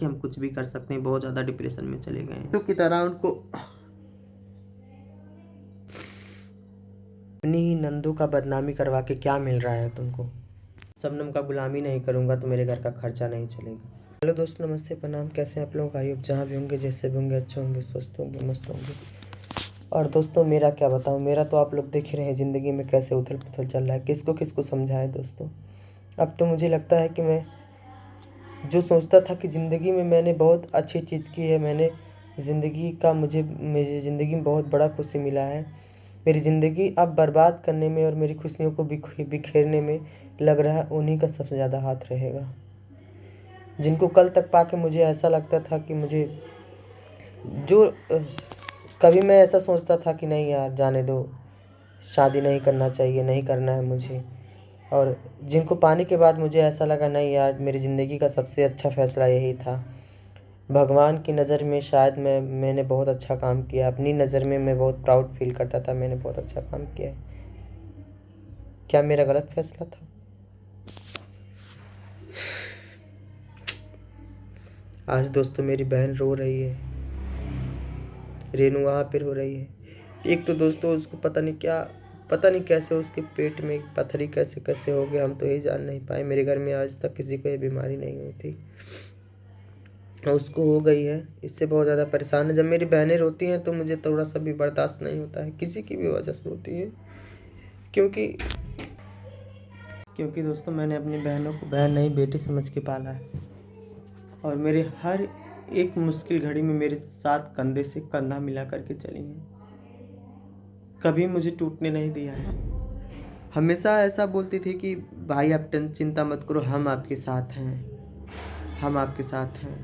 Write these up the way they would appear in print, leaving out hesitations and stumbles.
कि हम कुछ भी कर सकते हैं, बहुत ज़्यादा डिप्रेशन में चले गए हैं। तो की तरह उनको अपनी ही नंदू का बदनामी करवा के क्या मिल रहा है तुमको? शबनम का गुलामी नहीं करूँगा तो मेरे घर का खर्चा नहीं चलेगा। हेलो दोस्तों, नमस्ते, प्रणाम। कैसे हैं आप लोग? आई होप जहाँ भी होंगे, जैसे भी होंगे, अच्छे होंगे, स्वस्थ होंगे, मस्त होंगे। और दोस्तों मेरा क्या बताऊँ, मेरा तो आप लोग देख ही रहे हैं ज़िंदगी में कैसे उथल पुथल चल रहा है। किसको किसको समझाए दोस्तों। अब तो मुझे लगता है कि मैं जो सोचता था कि ज़िंदगी में मैंने बहुत अच्छी चीज़ की है, मैंने ज़िंदगी का मेरी ज़िंदगी में बहुत बड़ा खुशी मिला है, मेरी ज़िंदगी अब बर्बाद करने में और मेरी खुशियों को बिखेरने में लग रहा है उन्हीं का सबसे ज़्यादा हाथ रहेगा। जिनको कल तक पाके मुझे ऐसा लगता था कि मुझे जो कभी मैं ऐसा सोचता था कि नहीं यार जाने दो, शादी नहीं करना चाहिए, नहीं करना है मुझे। और जिनको पाने के बाद मुझे ऐसा लगा नहीं यार, मेरी ज़िंदगी का सबसे अच्छा फ़ैसला यही था। भगवान की नज़र में शायद मैंने बहुत अच्छा काम किया, अपनी नज़र में मैं बहुत प्राउड फील करता था, मैंने बहुत अच्छा काम किया है। क्या मेरा गलत फ़ैसला था? आज दोस्तों मेरी बहन रो रही है, रेनू वहाँ पर रो रही है। एक तो दोस्तों उसको पता नहीं कैसे उसके पेट में पथरी कैसे कैसे हो गया, हम तो ये जान नहीं पाए। मेरे घर में आज तक किसी को ये बीमारी नहीं हुई थी, उसको हो गई है। इससे बहुत ज़्यादा परेशान है। जब मेरी बहनें रोती हैं तो मुझे थोड़ा सा भी बर्दाश्त नहीं होता है, किसी की भी वजह से रोती है। क्योंकि दोस्तों मैंने अपनी बहनों को बहन नहीं बेटी समझ के पाला है, और मेरे हर एक मुश्किल घड़ी में मेरे साथ कंधे से कंधा मिला करके चली हैं, कभी मुझे टूटने नहीं दिया है। हमेशा ऐसा बोलती थी कि भाई आप चिंता मत करो, हम आपके साथ हैं, हम आपके साथ हैं।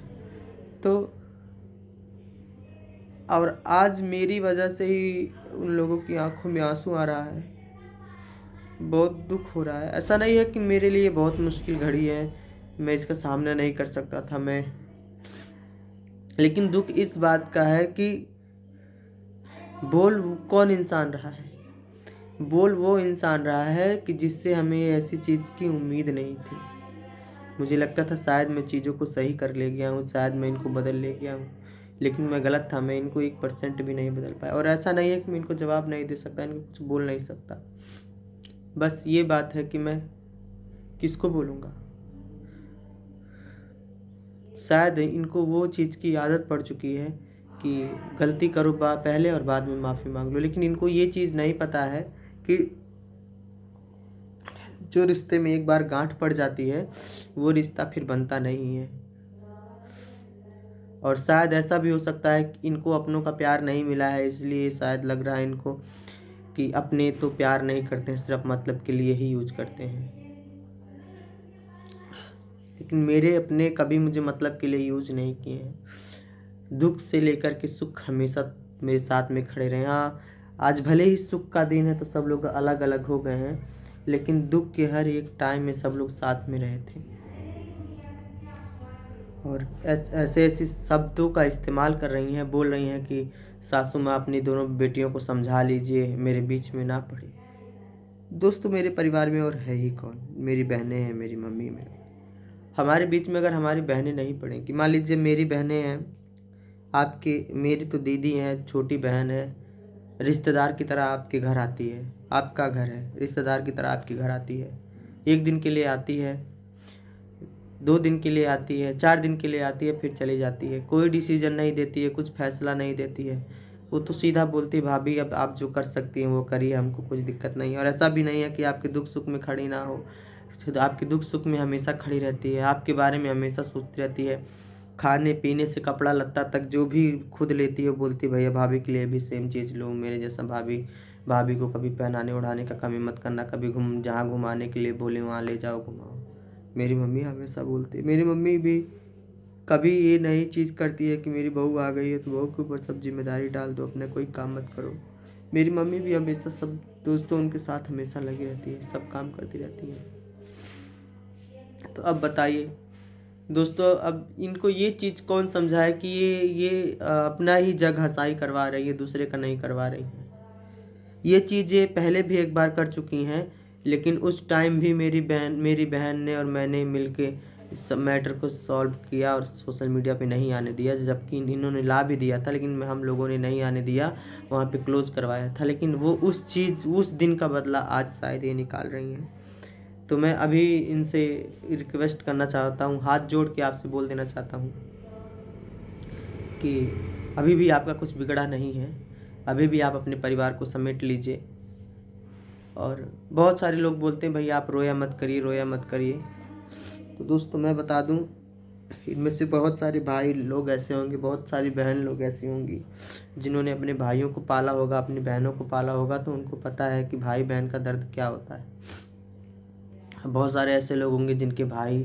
तो और आज मेरी वजह से ही उन लोगों की आंखों में आंसू आ रहा है, बहुत दुख हो रहा है। ऐसा नहीं है कि मेरे लिए बहुत मुश्किल घड़ी है, मैं इसका सामना नहीं कर सकता था मैं, लेकिन दुख इस बात का है कि बोल कौन इंसान रहा है, बोल वो इंसान रहा है कि जिससे हमें ऐसी चीज़ की उम्मीद नहीं थी। मुझे लगता था शायद मैं चीज़ों को सही कर ले गया हूँ, शायद मैं इनको बदल ले गया हूँ, लेकिन मैं गलत था। मैं इनको 1% भी नहीं बदल पाया। और ऐसा नहीं है कि मैं इनको जवाब नहीं दे सकता, इनको कुछ बोल नहीं सकता। बस ये बात है कि मैं किसको बोलूँगा। शायद इनको वो चीज़ की आदत पड़ चुकी है कि गलती करो पहले और बाद में माफ़ी मांग लो, लेकिन इनको ये चीज़ नहीं पता है कि जो रिश्ते में एक बार गांठ पड़ जाती है वो रिश्ता फिर बनता नहीं है। और शायद ऐसा भी हो सकता है कि इनको अपनों का प्यार नहीं मिला है, इसलिए शायद लग रहा है इनको कि अपने तो प्यार नहीं करते हैं, सिर्फ मतलब के लिए ही यूज करते हैं। लेकिन मेरे अपने कभी मुझे मतलब के लिए यूज नहीं किए हैं। दुख से लेकर के सुख हमेशा मेरे साथ में खड़े रहे। हाँ, आज भले ही सुख का दिन है तो सब लोग अलग अलग हो गए हैं, लेकिन दुख के हर एक टाइम में सब लोग साथ में रहे थे। और ऐसे ऐसे शब्दों का इस्तेमाल कर रही हैं, बोल रही हैं कि सासू माँ अपनी दोनों बेटियों को समझा लीजिए, मेरे बीच में ना पड़ी। दोस्तों मेरे परिवार में और है ही कौन? मेरी बहनें हैं, मेरी मम्मी में। हमारे बीच में अगर हमारी बहनें नहीं पड़ेंगी, मान लीजिए मेरी बहनें हैं, आपकी मेरी तो दीदी हैं, छोटी बहन है, रिश्तेदार की तरह आपके घर आती है, आपका घर है, रिश्तेदार की तरह आपके घर आती है, 1 दिन के लिए आती है, 2 दिन के लिए आती है, 4 दिन के लिए आती है, फिर चली जाती है। कोई डिसीजन नहीं देती है, कुछ फैसला नहीं देती है। वो तो सीधा बोलती है भाभी अब आप जो कर सकती हैं वो करिए, हमको कुछ दिक्कत नहीं है। और ऐसा भी नहीं है कि आपके दुख सुख में खड़ी ना हो, आपके दुख सुख में हमेशा खड़ी रहती है, आपके बारे में हमेशा सोचती रहती है। खाने पीने से कपड़ा लत्ता तक जो भी खुद लेती है, बोलती है भैया भाभी के लिए भी सेम चीज़ लो, मेरे जैसा भाभी को कभी पहनाने ओढ़ाने का कमी मत करना, कभी जहाँ घुमाने के लिए बोले वहाँ ले जाओ घुमाओ। मेरी मम्मी हमेशा बोलती है। मेरी मम्मी भी कभी ये नई चीज़ करती है कि मेरी बहू आ गई है तो बहू के ऊपर सब जिम्मेदारी डाल दो, अपने कोई काम मत करो। मेरी मम्मी भी हमेशा सब दोस्तों उनके साथ हमेशा लगी रहती है, सब काम करती रहती है। तो अब बताइए दोस्तों, अब इनको ये चीज़ कौन समझाए कि ये अपना ही जग हंसाई करवा रही है, दूसरे का नहीं करवा रही है। ये चीज़ें पहले भी एक बार कर चुकी हैं, लेकिन उस टाइम भी मेरी बहन ने और मैंने मिलके इस सब मैटर को सॉल्व किया और सोशल मीडिया पे नहीं आने दिया, जबकि इन्होंने ला भी दिया था, लेकिन हम लोगों ने नहीं आने दिया, वहाँ पे क्लोज़ करवाया था। लेकिन वो उस दिन का बदला आज शायद ये निकाल रही हैं। तो मैं अभी इनसे रिक्वेस्ट करना चाहता हूँ, हाथ जोड़ के आपसे बोल देना चाहता हूँ कि अभी भी आपका कुछ बिगड़ा नहीं है, अभी भी आप अपने परिवार को समेट लीजिए। और बहुत सारे लोग बोलते हैं भाई आप रोया मत करिए, रोया मत करिए। तो दोस्तों मैं बता दूं, इनमें से बहुत सारे भाई लोग ऐसे होंगे, बहुत सारी बहन लोग ऐसी होंगी जिन्होंने अपने भाइयों को पाला होगा, अपनी बहनों को पाला होगा, तो उनको पता है कि भाई बहन का दर्द क्या होता है। बहुत सारे ऐसे लोग होंगे जिनके भाई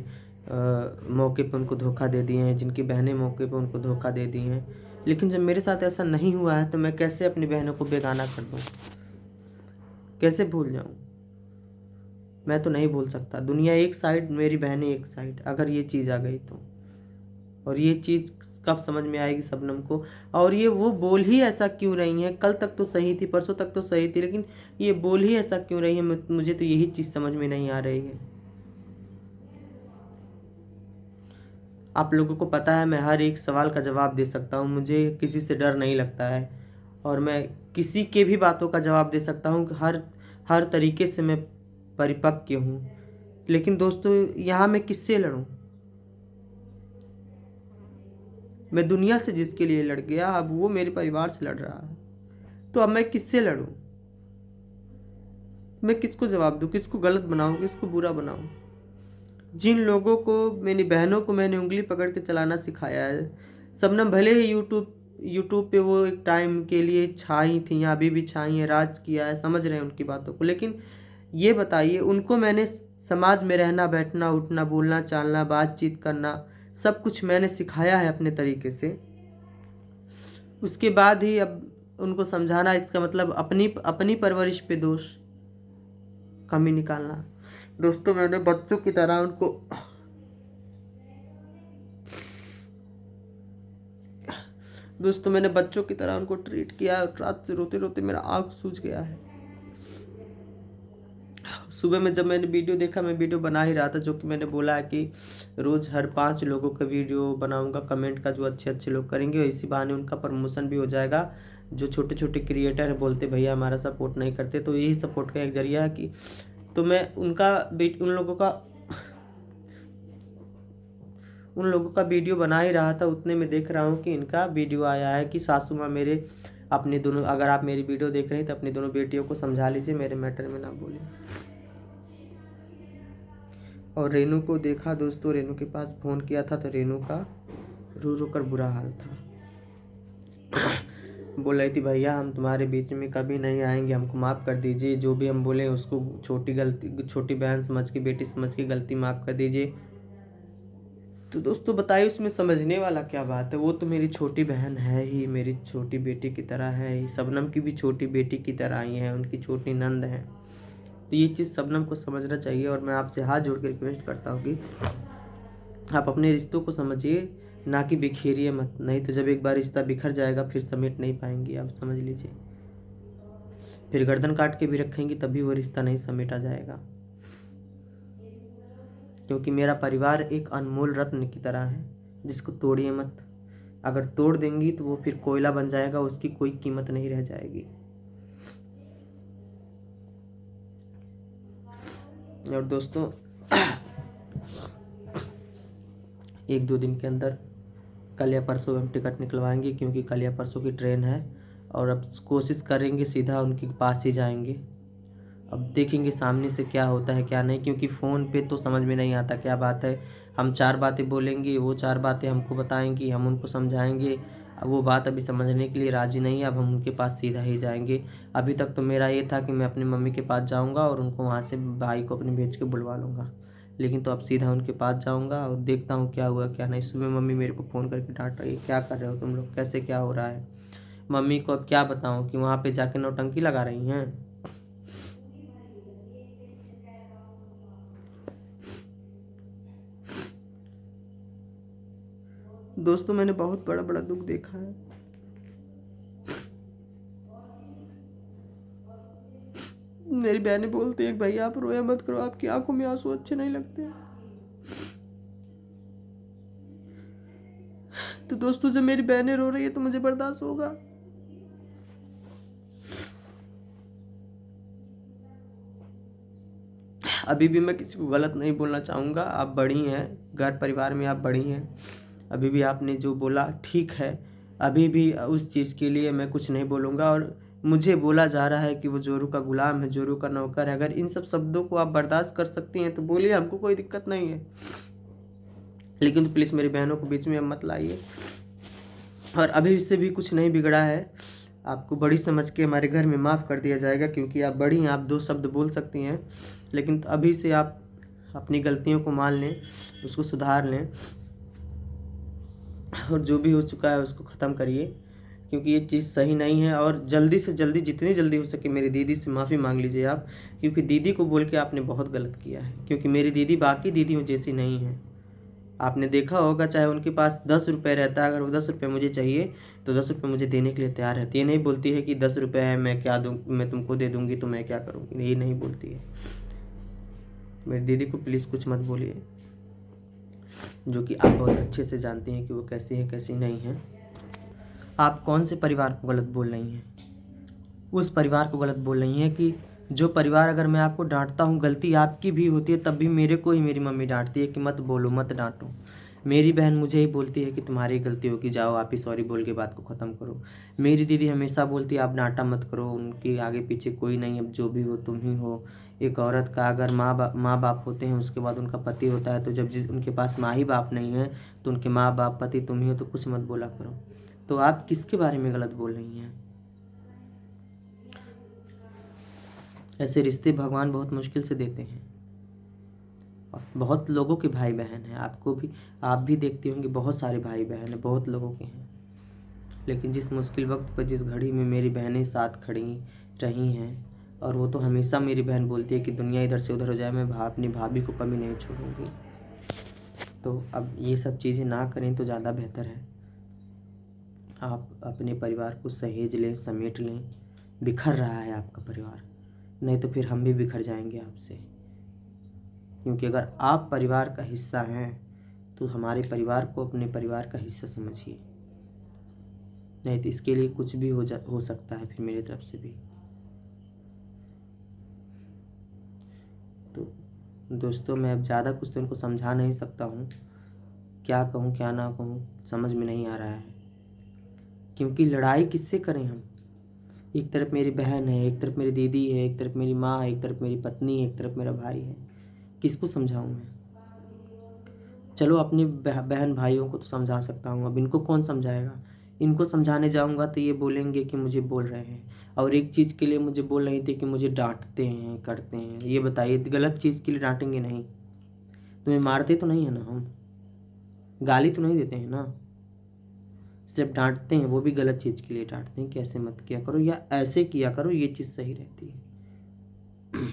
मौके पर उनको धोखा दे दिए हैं, जिनकी बहनें मौके पर उनको धोखा दे दी हैं। लेकिन जब मेरे साथ ऐसा नहीं हुआ है तो मैं कैसे अपनी बहनों को बेगाना कर दूँ, कैसे भूल जाऊँ? मैं तो नहीं भूल सकता। दुनिया एक साइड, मेरी बहनें एक साइड, अगर ये चीज़ आ गई तो। और ये चीज़ कब समझ में आएगी शबनम को? और ये वो बोल ही ऐसा क्यों रही हैं? कल तक तो सही थी, परसों तक तो सही थी, लेकिन ये बोल ही ऐसा क्यों रही है? मुझे तो यही चीज़ समझ में नहीं आ रही है। आप लोगों को पता है मैं हर एक सवाल का जवाब दे सकता हूँ, मुझे किसी से डर नहीं लगता है, और मैं किसी के भी बातों का जवाब दे सकता हूँ। हर हर तरीके से मैं परिपक्व हूँ। लेकिन दोस्तों यहाँ मैं किससे लड़ूँ? मैं दुनिया से जिसके लिए लड़ गया, अब वो मेरे परिवार से लड़ रहा है, तो अब मैं किससे लड़ूं? मैं किसको जवाब दूं? किसको गलत बनाऊं? किसको बुरा बनाऊं? जिन लोगों को, मेरी बहनों को मैंने उंगली पकड़ के चलाना सिखाया है, शबनम भले ही यूट्यूब पे वो एक टाइम के लिए छाई थी, अभी भी छाई है, राज किया है, समझ रहे हैं उनकी बातों को, लेकिन ये बताइए उनको मैंने समाज में रहना, बैठना, उठना, बोलना, चालना, बातचीत करना, सब कुछ मैंने सिखाया है अपने तरीके से। उसके बाद ही अब उनको समझाना, इसका मतलब अपनी अपनी परवरिश पे दोष कमी निकालना। दोस्तों मैंने बच्चों की तरह उनको ट्रीट किया है। रात से रोते रोते मेरा आँख सूज गया है। सुबह में जब मैंने वीडियो देखा, मैं वीडियो बना ही रहा था, जो कि मैंने बोला है कि रोज़ हर 5 लोगों का वीडियो बनाऊंगा कमेंट का, जो अच्छे अच्छे लोग करेंगे, और इसी बहाने उनका प्रमोशन भी हो जाएगा। जो छोटे छोटे क्रिएटर है बोलते भैया हमारा सपोर्ट नहीं करते, तो यही सपोर्ट का एक जरिया है कि तो मैं उन लोगों का वीडियो बना ही रहा था। उतने में देख रहा हूँ कि इनका वीडियो आया है कि सासू माँ मेरे अपने दोनों, अगर आप मेरी वीडियो देख रहे हैं तो अपनी दोनों बेटियों को समझा लीजिए, मेरे मैटर में ना बोलें। और रेनू को देखा दोस्तों, रेनू के पास फ़ोन किया था तो रेनू का रो रो कर बुरा हाल था। बोल रही थी भैया हम तुम्हारे बीच में कभी नहीं आएंगे, हमको माफ़ कर दीजिए, जो भी हम बोले उसको छोटी बहन समझ के, बेटी समझ के गलती माफ़ कर दीजिए। तो दोस्तों बताइए उसमें समझने वाला क्या बात है? वो तो मेरी छोटी बहन है ही, मेरी छोटी बेटी की तरह है ही, शबनम की भी छोटी बेटी की तरह ही है, उनकी छोटी नंद है। तो ये चीज़ शबनम को समझना चाहिए, और मैं आपसे हाथ जोड़ के रिक्वेस्ट करता हूँ कि आप अपने रिश्तों को समझिए, ना कि बिखेरिए मत। नहीं तो जब एक बार रिश्ता बिखर जाएगा फिर समेट नहीं पाएंगी, आप समझ लीजिए। फिर गर्दन काट के भी रखेंगी तभी वो रिश्ता नहीं समेटा जाएगा। क्योंकि मेरा परिवार एक अनमोल रत्न की तरह है, जिसको तोड़िए मत। अगर तोड़ देंगी तो वो फिर कोयला बन जाएगा, उसकी कोई कीमत नहीं रह जाएगी। और दोस्तों 1-2 दिन के अंदर, कल या परसों हम टिकट निकलवाएंगे, क्योंकि कल या परसों की ट्रेन है, और अब कोशिश करेंगे सीधा उनके पास ही जाएंगे। अब देखेंगे सामने से क्या होता है क्या नहीं, क्योंकि फ़ोन पे तो समझ में नहीं आता क्या बात है। हम 4 बातें बोलेंगे, वो 4 बातें हमको बताएंगी, हम उनको समझाएंगे। अब वो बात अभी समझने के लिए राज़ी नहीं है, अब हम उनके पास सीधा ही जाएंगे। अभी तक तो मेरा ये था कि मैं अपनी मम्मी के पास जाऊंगा और उनको वहाँ से भाई को अपने भेज के बुलवा लूँगा, लेकिन तो अब सीधा उनके पास जाऊँगा और देखता हूँ क्या हुआ क्या नहीं। सुबह मम्मी मेरे को फ़ोन करके डांट रही है, क्या कर रहे हो तुम लोग, कैसे क्या हो रहा है? मम्मी को अब क्या बताऊँ कि वहाँ पे जाके नौटंकी लगा रही हैं। दोस्तों मैंने बहुत बड़ा बड़ा दुख देखा है। मेरी बहनें बोलती हैं भैया आप रोया मत करो, आपकी आंखों में आंसू अच्छे नहीं लगते। तो दोस्तों जब मेरी बहनें रो रही है तो मुझे बर्दाश्त होगा? अभी भी मैं किसी को गलत नहीं बोलना चाहूँगा। आप बड़ी हैं, घर परिवार में आप बड़ी हैं, अभी भी आपने जो बोला ठीक है। अभी भी उस चीज़ के लिए मैं कुछ नहीं बोलूँगा। और मुझे बोला जा रहा है कि वो जोरू का गुलाम है, जोरू का नौकर है। अगर इन सब शब्दों को आप बर्दाश्त कर सकती हैं तो बोलिए, हमको कोई दिक्कत नहीं है। लेकिन तो प्लीज़ मेरी बहनों को बीच में अब मत लाइए। और अभी से भी कुछ नहीं बिगड़ा है, आपको बड़ी समझ के हमारे घर में माफ़ कर दिया जाएगा, क्योंकि आप बड़ी हैं, आप 2 शब्द बोल सकती हैं। लेकिन अभी से आप अपनी गलतियों को मान लें, उसको सुधार लें, और जो भी हो चुका है उसको ख़त्म करिए, क्योंकि ये चीज़ सही नहीं है। और जल्दी से जल्दी, जितनी जल्दी हो सके मेरी दीदी से माफ़ी मांग लीजिए आप, क्योंकि दीदी को बोल के आपने बहुत गलत किया है। क्योंकि मेरी दीदी बाकी दीदियों जैसी नहीं है। आपने देखा होगा, चाहे उनके पास 10 रुपये रहता है, अगर वो 10 रुपये मुझे चाहिए तो 10 रुपये मुझे देने के लिए तैयार रहती है। नहीं बोलती है कि 10 रुपये है, मैं क्या दूँ, मैं तुमको दे दूँगी तो मैं क्या करूँगी, ये नहीं बोलती है। मेरी दीदी को प्लीज़ कुछ मत बोलिए, जो कि आप बहुत अच्छे से जानती हैं कि वो कैसी है कैसी नहीं है। आप कौन से परिवार को गलत बोल रही हैं? उस परिवार को गलत बोल रही हैं कि जो परिवार, अगर मैं आपको डांटता हूँ, गलती आपकी भी होती है, तब भी मेरे को ही मेरी मम्मी डांटती है कि मत बोलो, मत डांटो। मेरी बहन मुझे ही बोलती है कि तुम्हारी गलती होगी, जाओ आप ही सॉरी बोल के बात को ख़त्म करो। मेरी दीदी हमेशा बोलती है आप डांटा मत करो, उनके आगे पीछे कोई नहीं, अब जो भी हो तुम ही हो। एक औरत का अगर माँ बाप होते हैं, उसके बाद उनका पति होता है, तो जब जिस उनके पास माँ ही बाप नहीं है तो उनके माँ बाप पति तुम ही हो, तो कुछ मत बोला करो। तो आप किसके बारे में गलत बोल रही हैं? ऐसे रिश्ते भगवान बहुत मुश्किल से देते हैं, और बहुत लोगों के भाई बहन हैं, आपको भी, आप भी देखती होंगी, बहुत सारे भाई बहन हैं, बहुत लोगों के हैं। लेकिन जिस मुश्किल वक्त पर, जिस घड़ी में मेरी बहनें साथ खड़ी रही हैं, और वो तो हमेशा मेरी बहन बोलती है कि दुनिया इधर से उधर हो जाए, मैं अपनी भाभी को कभी नहीं छोड़ूंगी। तो अब ये सब चीज़ें ना करें तो ज़्यादा बेहतर है। आप अपने परिवार को सहेज लें, समेट लें। बिखर रहा है आपका परिवार, नहीं तो फिर हम भी बिखर जाएंगे आपसे। क्योंकि अगर आप परिवार का हिस्सा हैं तो हमारे परिवार को अपने परिवार का हिस्सा समझिए, नहीं तो इसके लिए कुछ भी हो सकता है फिर मेरी तरफ से भी। तो दोस्तों, मैं अब ज़्यादा कुछ तो इनको समझा नहीं सकता हूँ, क्या कहूँ क्या ना कहूँ समझ में नहीं आ रहा है। क्योंकि लड़ाई किससे करें हम? एक तरफ मेरी बहन है, एक तरफ मेरी दीदी है, एक तरफ मेरी माँ है, एक तरफ मेरी पत्नी है, एक तरफ मेरा भाई है। किसको समझाऊँ मैं? चलो अपने बहन भाइयों को तो समझा सकता हूँ, अब इनको कौन समझाएगा? इनको समझाने जाऊँगा तो ये बोलेंगे कि मुझे बोल रहे हैं, और एक चीज़ के लिए मुझे बोल रही थी कि मुझे डांटते हैं, करते हैं। ये बताइए, गलत चीज़ के लिए डांटेंगे नहीं? तुम्हें मारते तो नहीं है ना हम, गाली तो नहीं देते हैं ना, सिर्फ डांटते हैं, वो भी गलत चीज़ के लिए डांटते हैं कि ऐसे मत किया करो या ऐसे किया करो, ये चीज़ सही रहती है।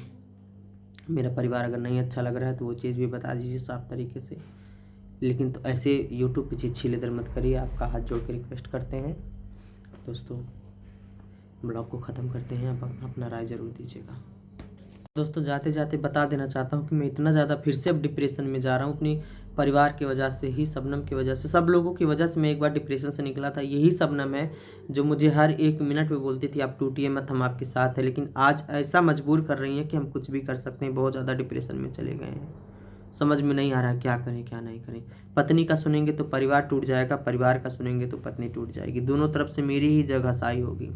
मेरा परिवार अगर नहीं अच्छा लग रहा है तो वो चीज़ भी बता दीजिए साफ तरीके से। लेकिन तो ऐसे यूट्यूब पे छीले दर मत करिए, आपका हाथ जोड़ के रिक्वेस्ट करते हैं। दोस्तों, ब्लॉग को ख़त्म करते हैं, अब अपना राय ज़रूर दीजिएगा। दोस्तों, जाते जाते बता देना चाहता हूँ कि मैं इतना ज़्यादा फिर से अब डिप्रेशन में जा रहा हूँ, अपनी परिवार की वजह से ही, शबनम की वजह से, सब लोगों की वजह से मैं एक बार डिप्रेशन से निकला था। यही शबनम है जो मुझे हर एक मिनट में बोलती थी आप टूटिए मत, हम आपके साथ हैं। लेकिन आज ऐसा मजबूर कर रही हैं कि हम कुछ भी कर सकते हैं, बहुत ज़्यादा डिप्रेशन में चले गए हैं। समझ में नहीं आ रहा है क्या करें क्या नहीं करें। पत्नी का सुनेंगे तो परिवार टूट जाएगा, परिवार का सुनेंगे तो पत्नी टूट जाएगी, दोनों तरफ से मेरी ही जगह घसाई होगी।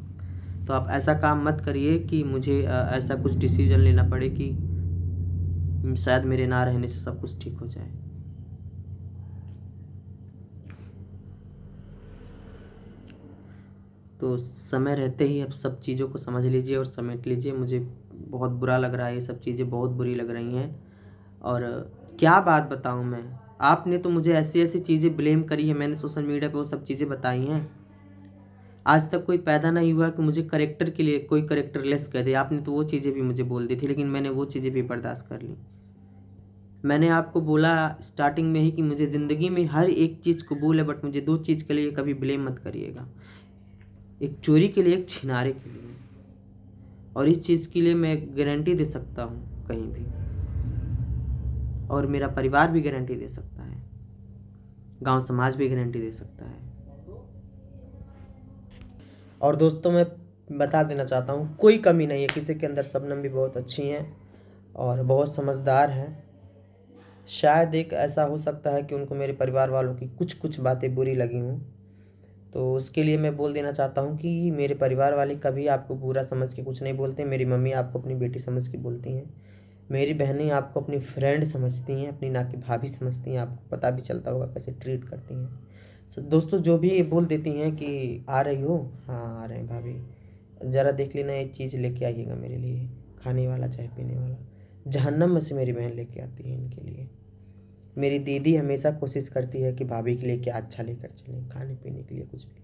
तो आप ऐसा काम मत करिए कि मुझे ऐसा कुछ डिसीजन लेना पड़े कि शायद मेरे ना रहने से सब कुछ ठीक हो जाए। तो समय रहते ही अब सब चीज़ों को समझ लीजिए और समेट लीजिए। मुझे बहुत बुरा लग रहा है, ये सब चीज़ें बहुत बुरी लग रही हैं। और क्या बात बताऊं मैं, आपने तो मुझे ऐसी ऐसी चीज़ें ब्लेम करी है, मैंने सोशल मीडिया पे वो सब चीज़ें बताई हैं। आज तक कोई पैदा नहीं हुआ कि मुझे करेक्टर के लिए कोई करेक्टरलेस कह दे। आपने तो वो चीज़ें भी मुझे बोल दी थी, लेकिन मैंने वो चीज़ें भी बर्दाश्त कर ली। मैंने आपको बोला स्टार्टिंग में ही कि मुझे ज़िंदगी में हर एक चीज़ कबूल है, बट मुझे 2 चीज़ के लिए कभी ब्लेम मत करिएगा, एक चोरी के लिए, एक छिनारे के लिए। और इस चीज़ के लिए मैं गारंटी दे सकता हूँ कहीं भी, और मेरा परिवार भी गारंटी दे सकता है। गांव समाज भी गारंटी दे सकता है। और दोस्तों मैं बता देना चाहता हूँ, कोई कमी नहीं है किसी के अंदर। शबनम भी बहुत अच्छी हैं और बहुत समझदार हैं। शायद एक ऐसा हो सकता है कि उनको मेरे परिवार वालों की कुछ कुछ बातें बुरी लगी हों, तो उसके लिए मैं बोल देना चाहता हूँ कि मेरे परिवार वाले कभी आपको बुरा समझ के कुछ नहीं बोलते। मेरी मम्मी आपको अपनी बेटी समझ के बोलती हैं, मेरी बहनें आपको अपनी फ्रेंड समझती हैं, अपनी ना कि भाभी समझती हैं। आपको पता भी चलता होगा कैसे ट्रीट करती हैं। दोस्तों जो भी ये बोल देती हैं कि आ रही हो, हाँ आ रहे हैं भाभी, ज़रा देख लेना एक चीज़ लेके आइएगा मेरे लिए, खाने वाला चाहे पीने वाला। जहन्नम में से मेरी बहन लेके आती है इनके लिए। मेरी दीदी हमेशा कोशिश करती है कि भाभी के लिए क्या अच्छा लेकर चलें, खाने पीने के लिए कुछ भी।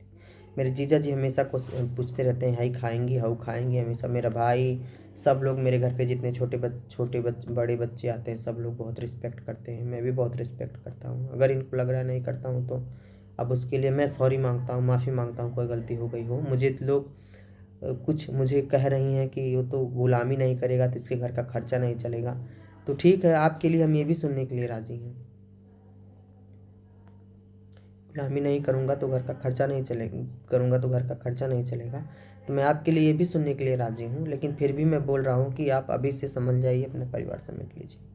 मेरे जीजा जी हमेशा पूछते रहते हैं, हाई खाएंगी हाउ खाएंगी हमेशा। मेरा भाई, सब लोग मेरे घर पे जितने बड़े बच्चे आते हैं, सब लोग बहुत रिस्पेक्ट करते हैं। मैं भी बहुत रिस्पेक्ट करता हूँ। अगर इनको लग रहा है नहीं करता हूँ तो अब उसके लिए मैं सॉरी मांगता हूँ, माफ़ी मांगता हूँ। कोई गलती हो गई हो, मुझे लोग कुछ मुझे कह रही हैं कि वो तो गुलामी नहीं करेगा तो इसके घर का खर्चा नहीं चलेगा। तो ठीक है, आपके लिए हम ये भी सुनने के लिए राज़ी हैं। गुलामी नहीं करूँगा तो घर का खर्चा नहीं चलेगा, करूँगा तो घर का खर्चा नहीं चलेगा। तो मैं आपके लिए ये भी सुनने के लिए राज़ी हूँ, लेकिन फिर भी मैं बोल रहा हूँ कि आप अभी से समझ जाइए, अपने परिवार समेट लीजिए।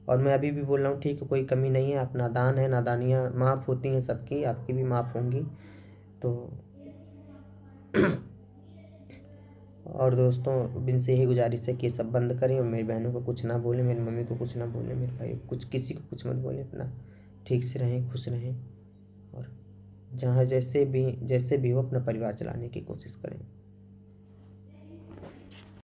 और मैं अभी भी बोल रहा हूँ, ठीक है कोई कमी नहीं है, आप नादान है, नादानियाँ माफ़ होती हैं सबकी, आपकी भी माफ़ होंगी। तो और दोस्तों इनसे यही गुजारिश है कि सब बंद करें और मेरी बहनों को कुछ ना बोलें, मेरी मम्मी को कुछ ना बोलें, मेरे भाई कुछ, किसी को कुछ मत बोलें। अपना ठीक से रहें, खुश रहें और जहाँ जैसे भी हो अपना परिवार चलाने की कोशिश करें।